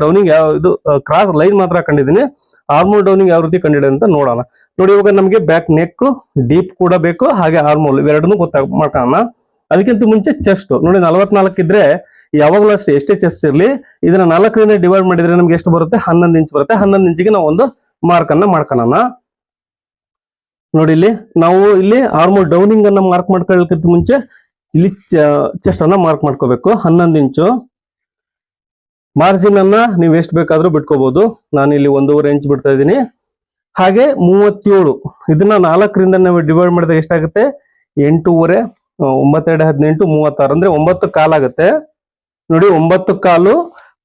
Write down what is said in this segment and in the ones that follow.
Downing ಯಾವ ಇದು cross line ಮಾತ್ರ ಕಂಡಿದ್ದೀನಿ. ಆರ್ಮೋಲ್ ಡೌನಿಂಗ್ ಯಾವ ರೀತಿ ಕಂಡಿದೆ ಅಂತ ನೋಡೋಣ. ನೋಡಿ, ಇವಾಗ ನಮಗೆ ಬ್ಯಾಕ್ ನೆಕ್ ಡೀಪ್ ಕೂಡ ಬೇಕು, ಹಾಗೆ ಆರ್ಮೋಲ್ ಇವೆರಡನ್ನೂ ಮಾಡ್ಕೋಣ. ಅದಕ್ಕಿಂತ ಮುಂಚೆ ಚೆಸ್ಟ್ ನೋಡಿ, 44 ಇದ್ರೆ ಯಾವಾಗಲೂ ಅಷ್ಟೇ, ಎಷ್ಟೇ ಚೆಸ್ಟ್ ಇರಲಿ ಇದನ್ನ 4ರಿಂದ ಡಿವೈಡ್ ಮಾಡಿದ್ರೆ ನಮ್ಗೆ ಎಷ್ಟು ಬರುತ್ತೆ? 11 ಇಂಚ್ ಬರುತ್ತೆ. 11 ಇಂಚಿಗೆ ನಾವು ಒಂದು ಮಾರ್ಕ್ ಅನ್ನ ಮಾಡ್ಕೊಳ್ಳೋಣ. ನೋಡಿ, ನಾವು ಇಲ್ಲಿ ಆರ್ಮೋಲ್ ಡೌನಿಂಗ್ ಅನ್ನ ಮಾರ್ಕ್ ಮಾಡ್ಕೊಳ್ಳೋಕ್ಕಿಂತ ಮುಂಚೆ ಇಲ್ಲಿ ಚೆಸ್ಟ್ ಅನ್ನ ಮಾರ್ಕ್ ಮಾಡ್ಕೋಬೇಕು. 11 ಇಂಚು ಮಾರ್ಜಿನ್ ಅನ್ನ ನೀವು ಎಷ್ಟು ಬೇಕಾದ್ರೂ ಬಿಟ್ಕೋಬಹುದು. ನಾನು ಇಲ್ಲಿ 1.5 ಇಂಚ್ ಬಿಡ್ತಾ ಇದ್ದೀನಿ. ಹಾಗೆ 37 ಇದನ್ನ 4ರಿಂದ ನಾವು ಡಿವೈಡ್ ಮಾಡಿದ್ರೆ ಎಷ್ಟಾಗುತ್ತೆ? 8.5 9 2 18 36 ಅಂದ್ರೆ 9 ಕಾಲ್ ಆಗುತ್ತೆ. ನೋಡಿ, 9 ಕಾಲು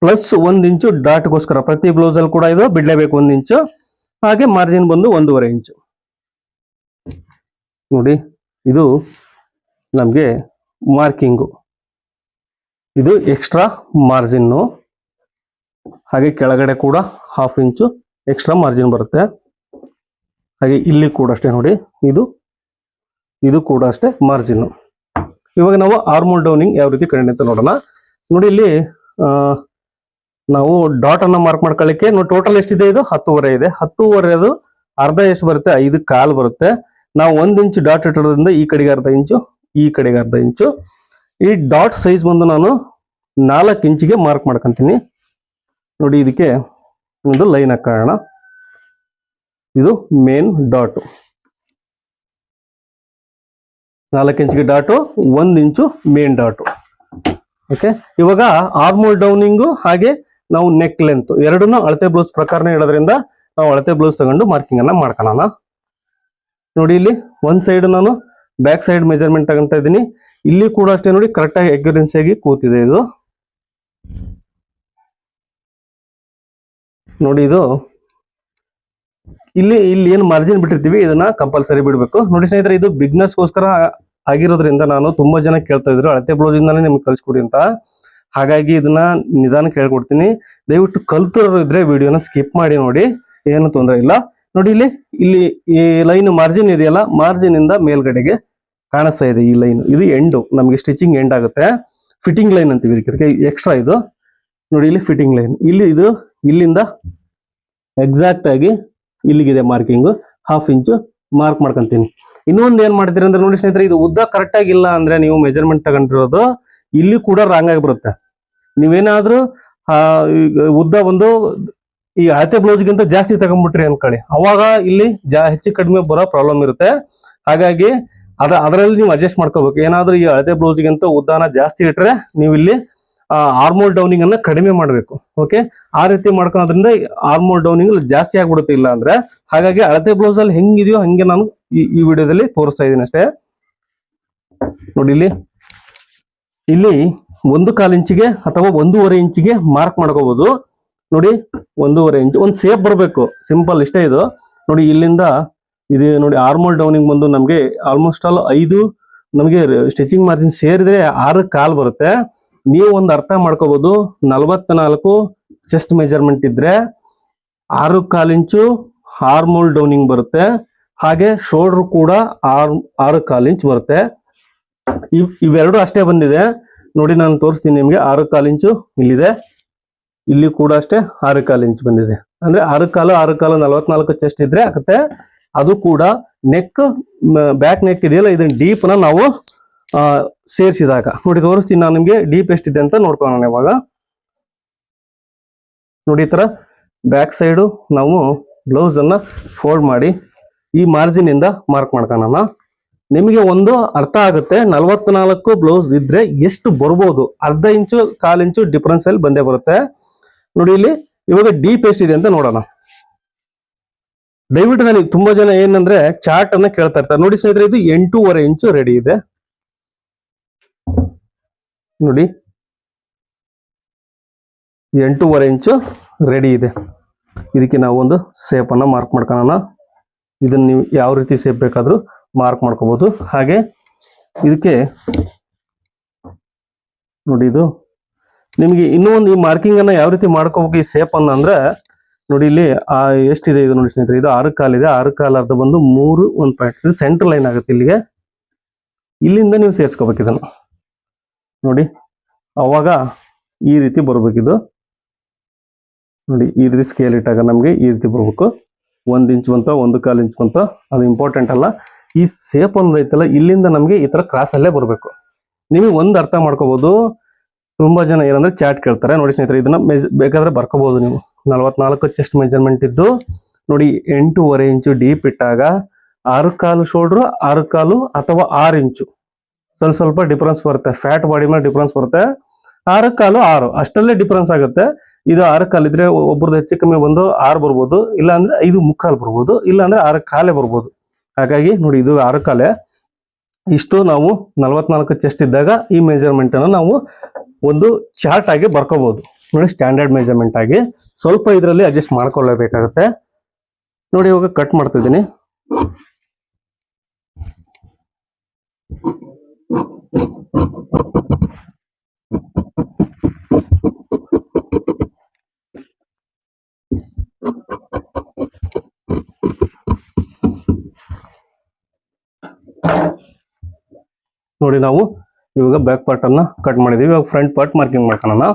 ಪ್ಲಸ್ 1 ಇಂಚು ಡಾಟ್ಗೋಸ್ಕರ ಪ್ರತಿ ಬ್ಲೌಸ್ ಅಲ್ಲಿ ಕೂಡ ಇದು ಬಿಡ್ಲೇಬೇಕು 1 ಇಂಚು. ಹಾಗೆ ಮಾರ್ಜಿನ್ ಬಂದು 1.5 ಇಂಚು. ನೋಡಿ, ಇದು ನಮ್ಗೆ ಮಾರ್ಕಿಂಗು, ಇದು ಎಕ್ಸ್ಟ್ರಾ ಮಾರ್ಜಿನ್ನು. ಹಾಗೆ ಕೆಳಗಡೆ ಕೂಡ 1/2 ಇಂಚು ಎಕ್ಸ್ಟ್ರಾ ಮಾರ್ಜಿನ್ ಬರುತ್ತೆ. ಹಾಗೆ ಇಲ್ಲಿ ಕೂಡ ಅಷ್ಟೇ ನೋಡಿ, ಇದು ಕೂಡ ಅಷ್ಟೇ ಮಾರ್ಜಿನ್. ಇವಾಗ ನಾವು ಆರ್ಮೋಲ್ ಡೌನಿಂಗ್ ಯಾವ ರೀತಿ ಕಂಡು ಅಂತ ನೋಡೋಣ. ನೋಡಿ, ಇಲ್ಲಿ ನಾವು ಡಾಟ್ ಅನ್ನ ಮಾರ್ಕ್ ಮಾಡ್ಕೊಳ್ಳಿಕ್ಕೆ ನೋಡಿ, ಟೋಟಲ್ ಎಷ್ಟಿದೆ? ಇದು 10.5 ಇದೆ. 10.5 ಅದು ಅರ್ಧ ಎಷ್ಟು ಬರುತ್ತೆ? 5 ಕಾಲ್ ಬರುತ್ತೆ. ನಾವು 1 ಇಂಚು ಡಾಟ್ ಇಟ್ಟಿರೋದ್ರಿಂದ ಈ ಕಡೆಗೆ ಅರ್ಧ ಇಂಚು, ಈ ಕಡೆಗೆ ಅರ್ಧ ಇಂಚು. ಈ ಡಾಟ್ ಸೈಜ್ ಬಂದು ನಾನು 4 ಇಂಚಿಗೆ ಮಾರ್ಕ್ ಮಾಡ್ಕೊಂತೀನಿ. ನೋಡಿ, ಇದಕ್ಕೆ ಒಂದು ಲೈನ್ ಹಾಕೋಣ. ಇದು ಮೇನ್ ಡಾಟ್, 4 ಇಂಚಿಗೆ ಡಾಟು, 1 ಇಂಚು ಮೇನ್ ಡಾಟು. ಓಕೆ, ಇವಾಗ ಆರ್ಮೋಲ್ ಡೌನಿಂಗು ಹಾಗೆ ನಾವು ನೆಕ್ ಲೆಂತ್ ಎರಡನ್ನೂ ಅಳತೆ ಬ್ಲೌಸ್ ಪ್ರಕಾರನೇ ಇಡೋದ್ರಿಂದ ನಾವು ಅಳತೆ ಬ್ಲೌಸ್ ತಗೊಂಡು ಮಾರ್ಕಿಂಗ್ ಅನ್ನ ಮಾಡ್ಕೊಳ್ಳೋಣ. ನೋಡಿ, ಇಲ್ಲಿ ಒಂದ್ ಸೈಡ್ ನಾನು ಬ್ಯಾಕ್ ಸೈಡ್ ಮೆಜರ್ಮೆಂಟ್ ತಗೊಂತ ಇದ್ದೀನಿ. ಇಲ್ಲಿ ಕೂಡ ಅಷ್ಟೇ ನೋಡಿ, ಕರೆಕ್ಟ್ ಆಗಿ ಅಕ್ಯುರೆನ್ಸಿ ಆಗಿ ಕೂತಿದೆ ಇದು. ನೋಡಿ, ಇದು ಇಲ್ಲಿ ಏನು ಮಾರ್ಜಿನ್ ಬಿಟ್ಟಿರ್ತೀವಿ ಇದನ್ನ ಕಂಪಲ್ಸರಿ ಬಿಡಬೇಕು. ನೋಡಿ ಸ್ನೇಹಿತರೆ, ಇದು ಬಿಗ್ನರ್ಸ್ಗೋಸ್ಕರ ಆಗಿರೋದ್ರಿಂದ ನಾನು ತುಂಬಾ ಜನ ಕೇಳ್ತಾ ಇದ್ರು ಅಳತೆ ಬ್ಲೌಸ್ ಇಂದಾನೆ ನಿಮ್ಗೆ ಕಳ್ಸಿಕೊಡಿ ಅಂತ. ಹಾಗಾಗಿ ಇದನ್ನ ನಿಧಾನಕ್ಕೆ ಹೇಳ್ಕೊಡ್ತೀನಿ. ದಯವಿಟ್ಟು ಕಲ್ತರು ಇದ್ರೆ ವಿಡಿಯೋನ ಸ್ಕಿಪ್ ಮಾಡಿ ನೋಡಿ, ಏನು ತೊಂದರೆ ಇಲ್ಲ. ನೋಡಿ, ಇಲ್ಲಿ ಈ ಲೈನ್ ಮಾರ್ಜಿನ್ ಇದೆಯಲ್ಲ, ಮಾರ್ಜಿನ್ ಇಂದ ಮೇಲ್ಗಡೆಗೆ ಕಾಣಿಸ್ತಾ ಇದೆ ಈ ಲೈನ್. ಇದು ಎಂಡ್, ನಮ್ಗೆ ಸ್ಟಿಚಿಂಗ್ ಎಂಡ್ ಆಗುತ್ತೆ. ಫಿಟ್ಟಿಂಗ್ ಲೈನ್ ಅಂತೀವಿ ಇದಕ್ಕೆ, ಎಕ್ಸ್ಟ್ರಾ ಇದು. ನೋಡಿ, ಇಲ್ಲಿ ಫಿಟ್ಟಿಂಗ್ ಲೈನ್, ಇದು ಇಲ್ಲಿಂದ ಎಕ್ಸಾಕ್ಟ್ ಆಗಿ ಇಲ್ಲಿಗಿದೆ ಮಾರ್ಕಿಂಗ್. 1/2 ಇಂಚು ಮಾರ್ಕ್ ಮಾಡ್ಕೊಂತೀನಿ. ಇನ್ನೊಂದು ಏನ್ ಮಾಡ್ತೀರಿ ಅಂದ್ರೆ ನೋಡಿ ಸ್ನೇಹಿತರೆ, ಇದು ಉದ್ದ ಕರೆಕ್ಟ್ ಆಗಿಲ್ಲ ಅಂದ್ರೆ ನೀವು ಮೆಜರ್ಮೆಂಟ್ ತಗೊಂಡಿರೋದು ಇಲ್ಲಿ ಕೂಡ ರಾಂಗ್ ಆಗಿ ಬರುತ್ತೆ. ನೀವೇನಾದ್ರೂ ಉದ್ದ ಒಂದು ಈ ಅಳತೆ ಬ್ಲೌಸ್ಗಿಂತ ಜಾಸ್ತಿ ತಗೊಂಡ್ಬಿಟ್ರಿ ಅನ್ಕೊಳ್ಳಿ, ಅವಾಗ ಇಲ್ಲಿ ಹೆಚ್ಚು ಕಡಿಮೆ ಬರೋ ಪ್ರಾಬ್ಲಮ್ ಇರುತ್ತೆ. ಹಾಗಾಗಿ ಅದರಲ್ಲಿ ನೀವು ಅಡ್ಜಸ್ಟ್ ಮಾಡ್ಕೋಬೇಕು. ಏನಾದ್ರೂ ಈ ಅಳತೆ ಬ್ಲೌಸ್ಗಿಂತ ಉದ್ದಾನ ಜಾಸ್ತಿ ಇಟ್ರೆ ನೀವು ಇಲ್ಲಿ ಆರ್ಮೋಲ್ ಡೌನಿಂಗ್ ಅನ್ನ ಕಡಿಮೆ ಮಾಡಬೇಕು. ಓಕೆ, ಆ ರೀತಿ ಮಾಡ್ಕೊಳೋದ್ರಿಂದ ಆರ್ಮೋಲ್ ಡೌನಿಂಗ್ ಜಾಸ್ತಿ ಆಗ್ಬಿಡುತ್ತೆ ಇಲ್ಲ ಅಂದ್ರೆ. ಹಾಗಾಗಿ ಅಳತೆ ಬ್ಲೌಸ್ ಅಲ್ಲಿ ಹೆಂಗಿದೆಯೋ ಹಂಗೆ ನಾನು ಈ ವಿಡಿಯೋದಲ್ಲಿ ತೋರಿಸ್ತಾ ಇದ್ದೀನಿ ಅಷ್ಟೇ. ನೋಡಿ, ಇಲ್ಲಿ 1/4 ಇಂಚಿಗೆ ಅಥವಾ 1.5 ಇಂಚಿಗೆ ಮಾರ್ಕ್ ಮಾಡ್ಕೋಬಹುದು. ನೋಡಿ, 1.5 ಇಂಚು ಒಂದು ಸೇಪ್ ಬರಬೇಕು, ಸಿಂಪಲ್ ಇಷ್ಟೇ ಇದು. ನೋಡಿ, ಇಲ್ಲಿಂದ ಇದು ನೋಡಿ ಆರ್ಮೋಲ್ ಡೌನಿಂಗ್ ಬಂದು ನಮ್ಗೆ ಆಲ್ಮೋಸ್ಟ್ ಆಲ್ 5 ನಮಗೆ ಸ್ಟಿಚಿಂಗ್ ಮಾರ್ಜಿನ್ ಸೇರಿದ್ರೆ 6 ಕಾಲ್ ಬರುತ್ತೆ. ನೀವು ಒಂದು ಅರ್ಥ ಮಾಡ್ಕೋಬಹುದು, 44 ಚೆಸ್ಟ್ ಮೆಜರ್ಮೆಂಟ್ ಇದ್ರೆ 6.25 ಇಂಚು ಆರ್ಮೋಲ್ ಡೌನಿಂಗ್ ಬರುತ್ತೆ. ಹಾಗೆ ಶೋಲ್ಡರ್ ಕೂಡ 6.25 ಇಂಚ್ ಬರುತ್ತೆ. ಇವೆರಡು ಅಷ್ಟೇ ಬಂದಿದೆ. ನೋಡಿ, ನಾನು ತೋರಿಸ್ತೀನಿ ನಿಮ್ಗೆ. 6.25 ಇಂಚು ಇಲ್ಲಿದೆ, ಇಲ್ಲಿ ಕೂಡ ಅಷ್ಟೇ 6.25 ಇಂಚ್ ಬಂದಿದೆ. ಅಂದ್ರೆ 6.25 44 ಚೆಸ್ಟ್ ಇದ್ರೆ ಆಗುತ್ತೆ. ಅದು ಕೂಡ ನೆಕ್ ಬ್ಯಾಕ್ ನೆಕ್ ಇದೆಯಲ್ಲ, ಇದನ್ನ ಡೀಪ್ ನ ನಾವು ಸೇರಿಸಿದಾಗ ನೋಡಿ ತೋರಿಸ್ತೀನಿ ನಾನು ನಿಮ್ಗೆ ಡೀಪ್ ಎಷ್ಟಿದೆ ಅಂತ ನೋಡ್ಕೊಳ್ಳೋಣ. ಇವಾಗ ನೋಡಿ, ಈ ತರ ಬ್ಯಾಕ್ ಸೈಡು ನಾವು ಬ್ಲೌಸ್ ಅನ್ನ ಫೋಲ್ಡ್ ಮಾಡಿ ಈ ಮಾರ್ಜಿನ್ ಇಂದ ಮಾರ್ಕ್ ಮಾಡ್ಕೊಳ್ಳೋಣ. ನಿಮಗೆ ಒಂದು ಅರ್ಥ ಆಗುತ್ತೆ, 44 ಬ್ಲೌಸ್ ಇದ್ರೆ ಎಷ್ಟು ಬರ್ಬೋದು, ಅರ್ಧ ಇಂಚು 1/4 ಇಂಚು ಡಿಫ್ರೆನ್ಸ್ ಅಲ್ಲಿ ಬಂದೇ ಬರುತ್ತೆ. ನೋಡಿ, ಇಲ್ಲಿ ಇವಾಗ ಡೀಪ್ ಎಷ್ಟಿದೆ ಅಂತ ನೋಡೋಣ. ದಯವಿಟ್ಟು ನನಗೆ ತುಂಬಾ ಜನ ಏನಂದ್ರೆ ಚಾರ್ಟ್ ಅನ್ನ ಕೇಳ್ತಾ ಇರ್ತಾರೆ. ನೋಡಿ ಸ್ನೇಹಿತರೆ, ಇದು 8.5 ಇಂಚು ರೆಡಿ ಇದೆ. ನೋಡಿ, 8.5 ಇಂಚು ರೆಡಿ ಇದೆ. ಇದಕ್ಕೆ ನಾವು ಒಂದು ಸೇಪ್ ಅನ್ನ ಮಾರ್ಕ್ ಮಾಡ್ಕೊಳ್ಳೋಣ. ಇದನ್ನ ನೀವು ಯಾವ ರೀತಿ ಸೇಪ್ ಬೇಕಾದ್ರೂ ಮಾರ್ಕ್ ಮಾಡ್ಕೋಬಹುದು. ಹಾಗೆ ಇದಕ್ಕೆ ನೋಡಿ, ಇದು ನಿಮಗೆ ಇನ್ನೂ ಒಂದು ಈ ಮಾರ್ಕಿಂಗ್ ಅನ್ನ ಯಾವ ರೀತಿ ಮಾಡ್ಕೋಬೇಕು ಈ ಸೇಪ್ ಅನ್ನ ಅಂದ್ರೆ ನೋಡಿ, ಇಲ್ಲಿ ಎಷ್ಟಿದೆ ಇದು ನೋಡಿ ಸ್ನೇಹಿತರೆ, ಇದು 6 ಕಾಲ್ ಇದೆ. 6 ಕಾಲ್ ಅರ್ಧ ಬಂದು 3 1 ಪಾಯಿಂಟ್, ಇದು ಸೆಂಟರ್ ಲೈನ್ ಆಗುತ್ತೆ ಇಲ್ಲಿಗೆ. ಇಲ್ಲಿಂದ ನೀವು ಸೇರಿಸ್ಕೋಬೇಕು ಇದನ್ನು ನೋಡಿ, ಅವಾಗ ಈ ರೀತಿ ಬರ್ಬೇಕಿದು. ನೋಡಿ ಈ ರೀತಿ ಸ್ಕೇಲ್ ಇಟ್ಟಾಗ ನಮಗೆ ಈ ರೀತಿ ಬರ್ಬೇಕು. 1 ಇಂಚ್ ಬಂತ 1.25 ಇಂಚ್ ಬಂತ ಅದು ಇಂಪಾರ್ಟೆಂಟ್ ಅಲ್ಲ. ಈ ಸೇಪ್ ಒಂದು ಐತಲ್ಲ ಇಲ್ಲಿಂದ ನಮಗೆ ಈ ತರ ಕ್ರಾಸ್ ಅಲ್ಲೇ ಬರಬೇಕು. ನಿಮಗೆ ಒಂದು ಅರ್ಥ ಮಾಡ್ಕೋಬಹುದು. ತುಂಬಾ ಜನ ಏನಂದ್ರೆ ಚಾರ್ಟ್ ಕೇಳ್ತಾರೆ. ನೋಡಿ ಸ್ನೇಹಿತರೆ, ಇದನ್ನ ಬೇಕಾದ್ರೆ ಬರ್ಕೋಬಹುದು ನೀವು. 44 ಚೆಸ್ಟ್ ಮೆಜರ್ಮೆಂಟ್ ಇದ್ದು ನೋಡಿ 8.5 ಇಂಚು ಡೀಪ್ ಇಟ್ಟಾಗ 6.25 ಶೋಲ್ಡರ್, 6.25 ಅಥವಾ 6 ಇಂಚು ಸ್ವಲ್ಪ ಡಿಫರೆನ್ಸ್ ಬರುತ್ತೆ. ಫ್ಯಾಟ್ ಬಾಡಿ ಮೇಲೆ ಡಿಫರೆನ್ಸ್ ಬರುತ್ತೆ. 6.25 6 ಅಷ್ಟಲ್ಲೇ ಡಿಫರೆನ್ಸ್ ಆಗುತ್ತೆ. ಇದು 6.25 ಇದ್ರೆ ಒಬ್ಬರದ್ದು ಹೆಚ್ಚು ಕಮ್ಮಿ ಬಂದು 6 ಬರ್ಬೋದು, ಇಲ್ಲ ಅಂದ್ರೆ 5.25 ಬರ್ಬೋದು, ಇಲ್ಲ ಅಂದ್ರೆ 6.25 ಬರ್ಬೋದು. ಹಾಗಾಗಿ ನೋಡಿ ಇದು 6.25. ಇಷ್ಟು ನಾವು 44 ಚೆಸ್ಟ್ ಇದ್ದಾಗ ಈ ಮೆಜರ್ಮೆಂಟ್ ಅನ್ನು ನಾವು ಒಂದು ಚಾರ್ಟ್ ಆಗಿ ಬರ್ಕೋಬಹುದು. ನೋಡಿ ಸ್ಟ್ಯಾಂಡರ್ಡ್ ಮೆಜರ್ಮೆಂಟ್ ಆಗಿ ಸ್ವಲ್ಪ ಇದರಲ್ಲಿ ಅಡ್ಜಸ್ಟ್ ಮಾಡ್ಕೊಳ್ಳಬೇಕಾಗುತ್ತೆ. ನೋಡಿ ಇವಾಗ ಕಟ್ ಮಾಡ್ತಾ ಇದ್ದೀನಿ. ನೋಡಿ ನಾವು ಇವಾಗ ಬ್ಯಾಕ್ ಪಾರ್ಟ್ ಅನ್ನ ಕಟ್ ಮಾಡಿದೀವಿ. ಇವಾಗ ಫ್ರಂಟ್ ಪಾರ್ಟ್ ಮಾರ್ಕಿಂಗ್ ಮಾಡ್ಕೊಳ್ಳೋಣ.